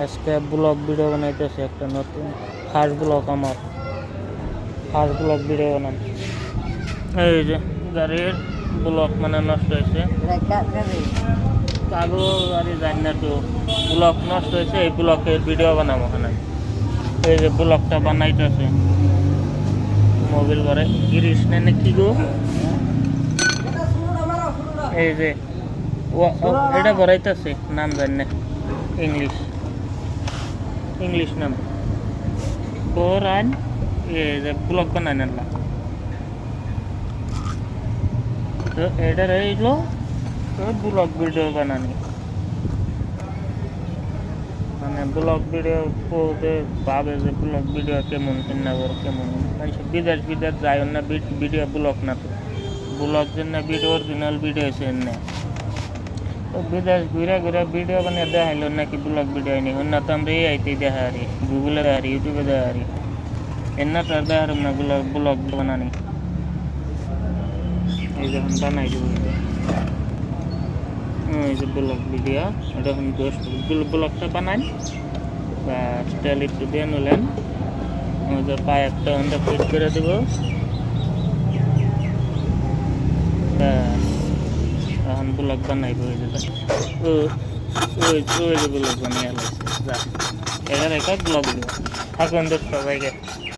আজকে blog video বানাইতেছি একটা নতুন ফার্স্ট ব্লগ আমার ফার্স্ট ব্লগ ভিডিও বানান। এই যে গাড়ির ব্লক মানে নষ্ট হয়েছে, কাগজ গাড়ি জানি না তো ব্লক নষ্ট হয়েছে, এই ব্লকের ভিডিও বানাবো ওখানে। এই যে ব্লকটা বানাইতেছে মোবাইল করে গিরিশ না কি গো, এই যে এটা ভরাইতেছে নাম জানি না, ইংলিশ নাম কোরআন। এই যে ব্লগ বানাই না তো এটা রইলো ব্লগ ভিডিও বানানি, মানে ব্লগ ভিডিও ভাবে যে ব্লগ ভিডিও কেমন চিন্তাগর কেমন মানুষ বিদেশ যায় না ভিডিও ব্লগ না, তো ব্লগ জন্য ভিডিও অরিজিনাল ভিডিও হয়েছে না, তো বিদেশ ঘুরে ঘুরে ভিডিও বানিয়ে দেখাইল নাকি ব্লগ ভিডিও হয়নি। অন্য তো আমরা এই আইতেই দেখা হারি, গুগলে দেখা হারি, ইউটিউবে দেখা হারি, এর না তো আর দেখা হারুম না ব্লগ বানানি। এই যখন বানাই দেবো এই যে ব্লগ ভিডিও, এটা এখন ব্লগটা বানাই বা স্টাইল একটু দিয়ে নিলেন, ওদের পায়ে একটা আমরা ফিট করে দেবো, এখন ব্লগ বানাইব। ওই যে ওই যে ব্লগ বানিয়ে যা এখানে একটা ব্লগ দেবো থাকুন সবাইকে।